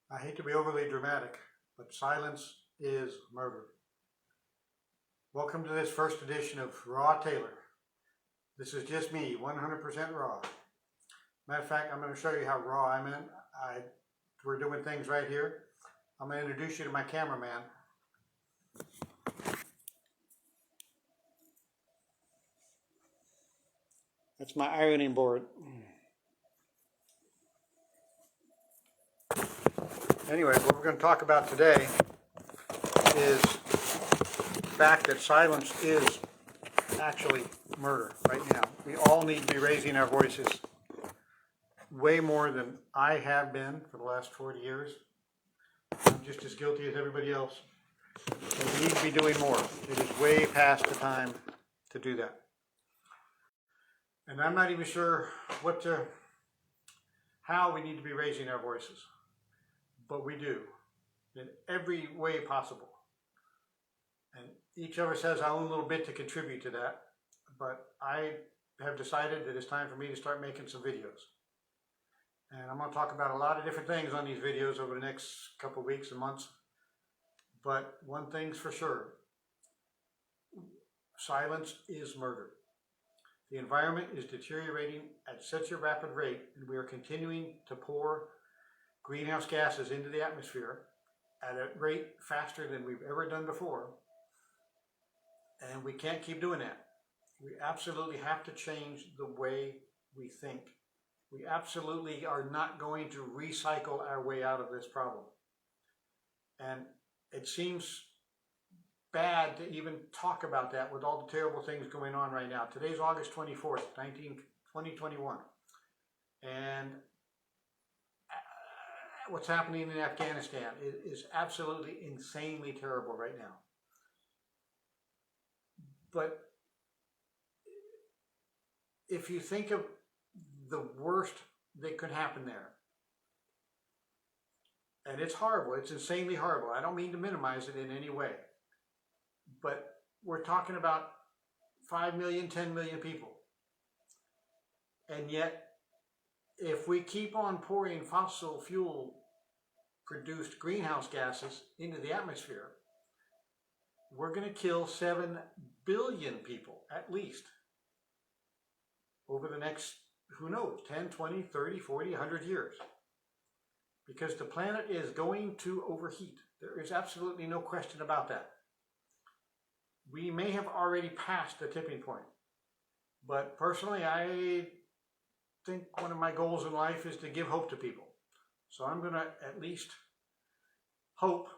I hate to be overly dramatic, but silence is murder. Welcome to this first edition of Raw Taylor. This is just me, 100% raw. Matter of fact, I'm going to show you how raw I'm in. We're doing things right here. I'm going to introduce you to my cameraman. That's my ironing board. Anyway, what we're going to talk about today is the fact that silence is actually murder right now. We all need to be raising our voices way more than I have been for the last 40 years. I'm just as guilty as everybody else. And we need to be doing more. It is way past the time to do that. And I'm not even sure how we need to be raising our voices. But we do, in every way possible. And each of us has our own little bit to contribute to that. But I have decided that it's time for me to start making some videos. And I'm going to talk about a lot of different things on these videos over the next couple of weeks and months. But one thing's for sure, silence is murder. The environment is deteriorating at such a rapid rate, and we are continuing to pour greenhouse gases into the atmosphere at a rate faster than we've ever done before. And we can't keep doing that. We absolutely have to change the way we think. We absolutely are not going to recycle our way out of this problem. And it seems bad to even talk about that with all the terrible things going on right now. Today's August 24th, 2021. And what's happening in Afghanistan is absolutely insanely terrible right now. But if you think of the worst that could happen there, and it's horrible, it's insanely horrible. I don't mean to minimize it in any way, but we're talking about 5 million, 10 million people. And yet, if we keep on pouring fossil fuel produced greenhouse gases into the atmosphere, we're going to kill 7 billion people at least over the next, who knows, 10, 20, 30, 40, 100 years. Because the planet is going to overheat. There is absolutely no question about that. We may have already passed the tipping point. But personally, I think one of my goals in life is to give hope to people. So I'm going to at least hope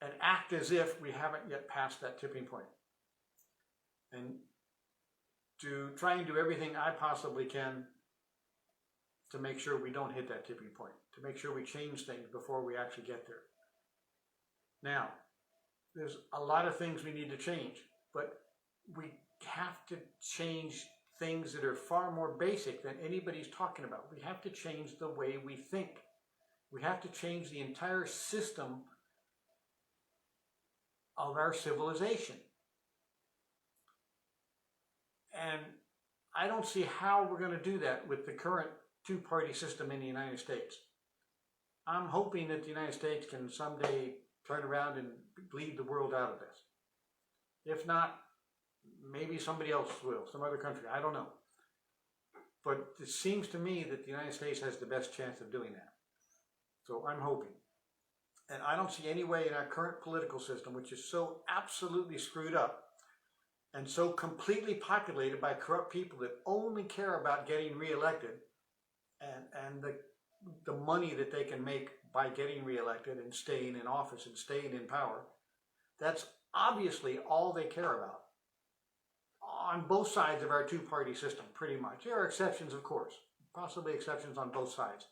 and act as if we haven't yet passed that tipping point. And to try and do everything I possibly can to make sure we don't hit that tipping point, to make sure we change things before we actually get there. Now, there's a lot of things we need to change, but we have to change things that are far more basic than anybody's talking about. We have to change the way we think. We have to change the entire system of our civilization. And I don't see how we're going to do that with the current two-party system in the United States. I'm hoping that the United States can someday turn around and lead the world out of this. If not, maybe somebody else will, some other country, I don't know. But it seems to me that the United States has the best chance of doing that. So I'm hoping. And I don't see any way in our current political system, which is so absolutely screwed up and so completely populated by corrupt people that only care about getting reelected and the money that they can make by getting reelected and staying in office and staying in power. That's obviously all they care about. On both sides of our two-party system, pretty much. There are exceptions, of course, possibly exceptions on both sides.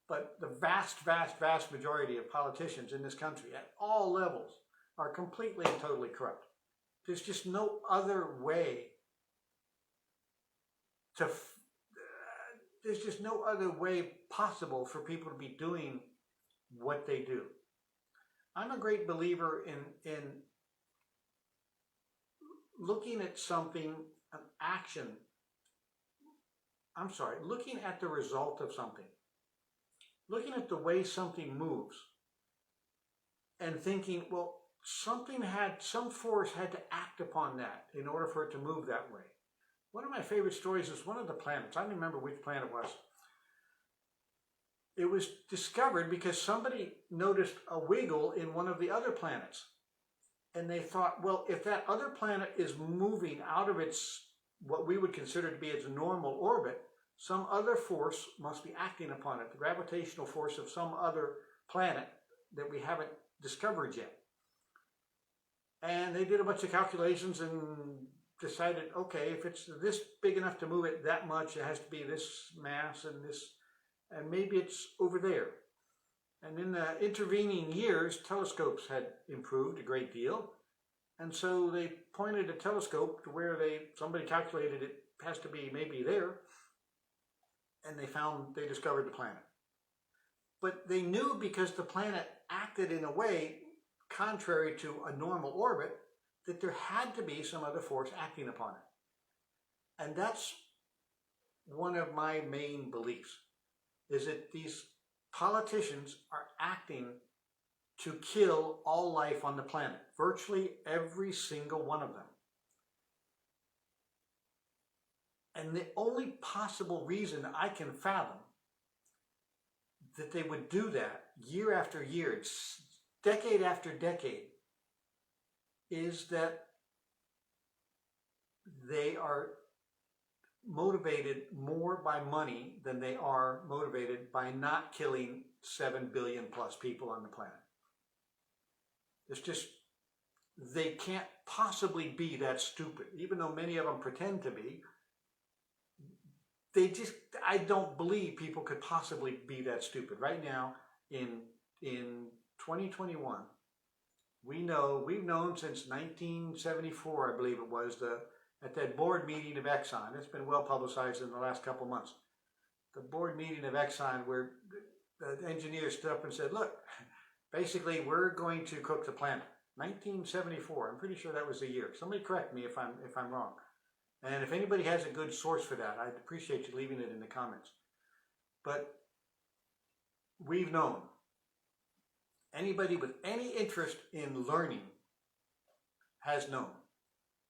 But the vast, vast, vast majority of politicians in this country at all levels are completely and totally corrupt. There's just no other way there's just no other way possible for people to be doing what they do. I'm a great believer in looking at something, an action, looking at the result of something. Looking at the way something moves and thinking, well, some force had to act upon that in order for it to move that way. One of my favorite stories is one of the planets. I don't remember which planet it was. It was discovered because somebody noticed a wiggle in one of the other planets. And they thought, well, if that other planet is moving out of its, what we would consider to be its normal orbit, some other force must be acting upon it, the gravitational force of some other planet that we haven't discovered yet. And they did a bunch of calculations and decided, okay, if it's this big enough to move it that much, it has to be this mass and this, and maybe it's over there. And in the intervening years, telescopes had improved a great deal. And so they pointed a telescope to where somebody calculated it has to be maybe there. And they discovered the planet. But they knew because the planet acted in a way contrary to a normal orbit, that there had to be some other force acting upon it. And that's one of my main beliefs, is that these politicians are acting to kill all life on the planet, virtually every single one of them. And the only possible reason I can fathom that they would do that year after year, decade after decade, is that they are motivated more by money than they are motivated by not killing 7 billion plus people on the planet. It's just, they can't possibly be that stupid, even though many of them pretend to be. I don't believe people could possibly be that stupid. Right now, in 2021, we've known since 1974, I believe it was, at that board meeting of Exxon. It's been well publicized in the last couple months. The board meeting of Exxon, where the engineers stood up and said, look, basically we're going to cook the planet. 1974, I'm pretty sure that was the year. Somebody correct me if I'm wrong. And if anybody has a good source for that, I'd appreciate you leaving it in the comments. But we've known. Anybody with any interest in learning has known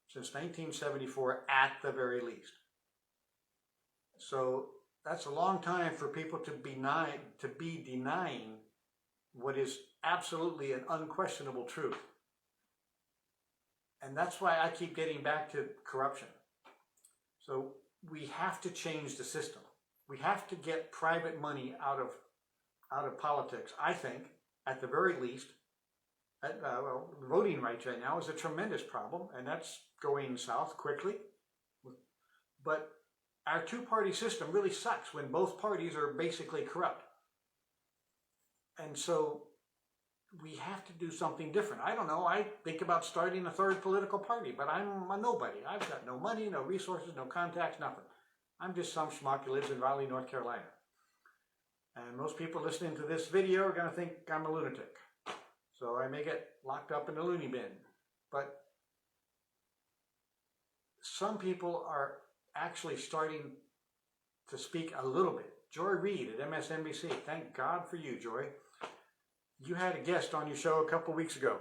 since 1974 at the very least. So that's a long time for people to be denying what is absolutely an unquestionable truth. And that's why I keep getting back to corruption. So we have to change the system. We have to get private money out of politics, I think, at the very least. Voting rights right now is a tremendous problem, and that's going south quickly. But our two-party system really sucks when both parties are basically corrupt. And so we have to do something different. I don't know, I think about starting a third political party, but I'm a nobody. I've got no money, no resources, no contacts, nothing. I'm just some schmuck who lives in Raleigh, North Carolina. And most people listening to this video are going to think I'm a lunatic. So I may get locked up in the loony bin. But some people are actually starting to speak a little bit. Joy Reid at MSNBC. Thank God for you, Joy. You had a guest on your show a couple weeks ago.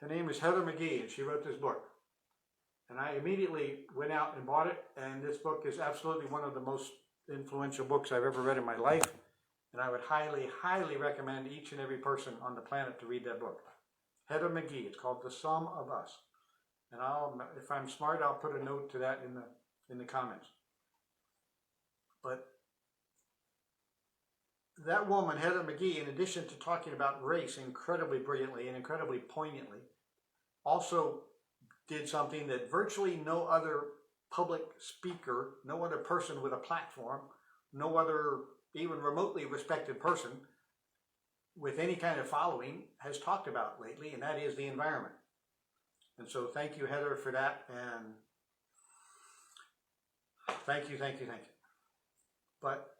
Her name is Heather McGhee, and she wrote this book. And I immediately went out and bought it, and this book is absolutely one of the most influential books I've ever read in my life. And I would highly, highly recommend each and every person on the planet to read that book. Heather McGhee. It's called The Sum of Us. And if I'm smart, I'll put a note to that in the comments. But that woman, Heather McGhee, in addition to talking about race incredibly brilliantly and incredibly poignantly, also did something that virtually no other public speaker, no other person with a platform, no other even remotely respected person with any kind of following has talked about lately, and that is the environment. And so thank you, Heather, for that, and thank you. But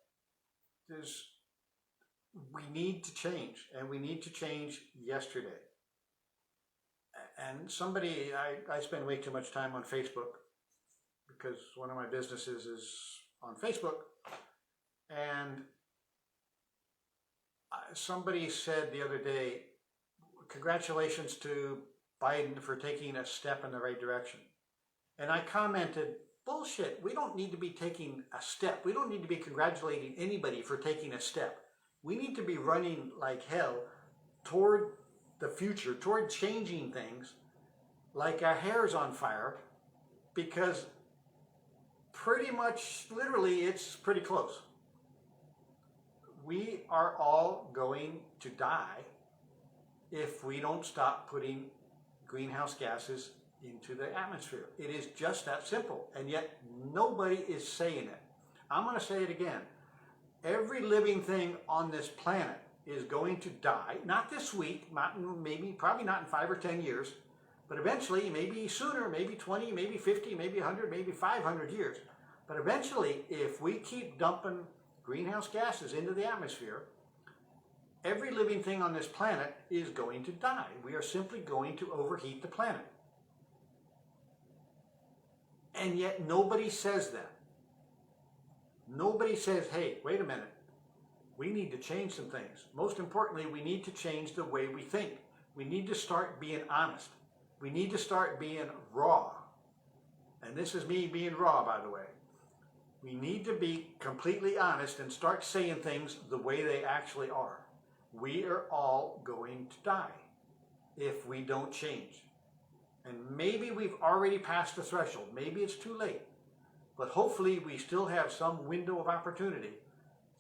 we need to change, and we need to change yesterday. And I spend way too much time on Facebook because one of my businesses is on Facebook. And somebody said the other day, congratulations to Biden for taking a step in the right direction. And I commented, bullshit, we don't need to be taking a step. We don't need to be congratulating anybody for taking a step. We need to be running like hell toward the future, toward changing things like our hair's on fire, because pretty much, literally, it's pretty close. We are all going to die if we don't stop putting greenhouse gases into the atmosphere. It is just that simple, and yet nobody is saying it. I'm going to say it again. Every living thing on this planet is going to die, not this week, probably not in 5 or 10 years, but eventually, maybe sooner, maybe 20, maybe 50, maybe 100, maybe 500 years. But eventually, if we keep dumping greenhouse gases into the atmosphere, every living thing on this planet is going to die. We are simply going to overheat the planet. And yet nobody says that. Nobody says, hey, wait a minute. We need to change some things. Most importantly, we need to change the way we think. We need to start being honest. We need to start being raw. And this is me being raw, by the way. We need to be completely honest and start saying things the way they actually are. We are all going to die if we don't change. And maybe we've already passed the threshold. Maybe it's too late. But hopefully we still have some window of opportunity,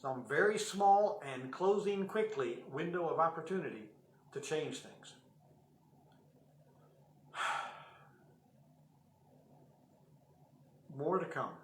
some very small and closing quickly window of opportunity to change things. More to come.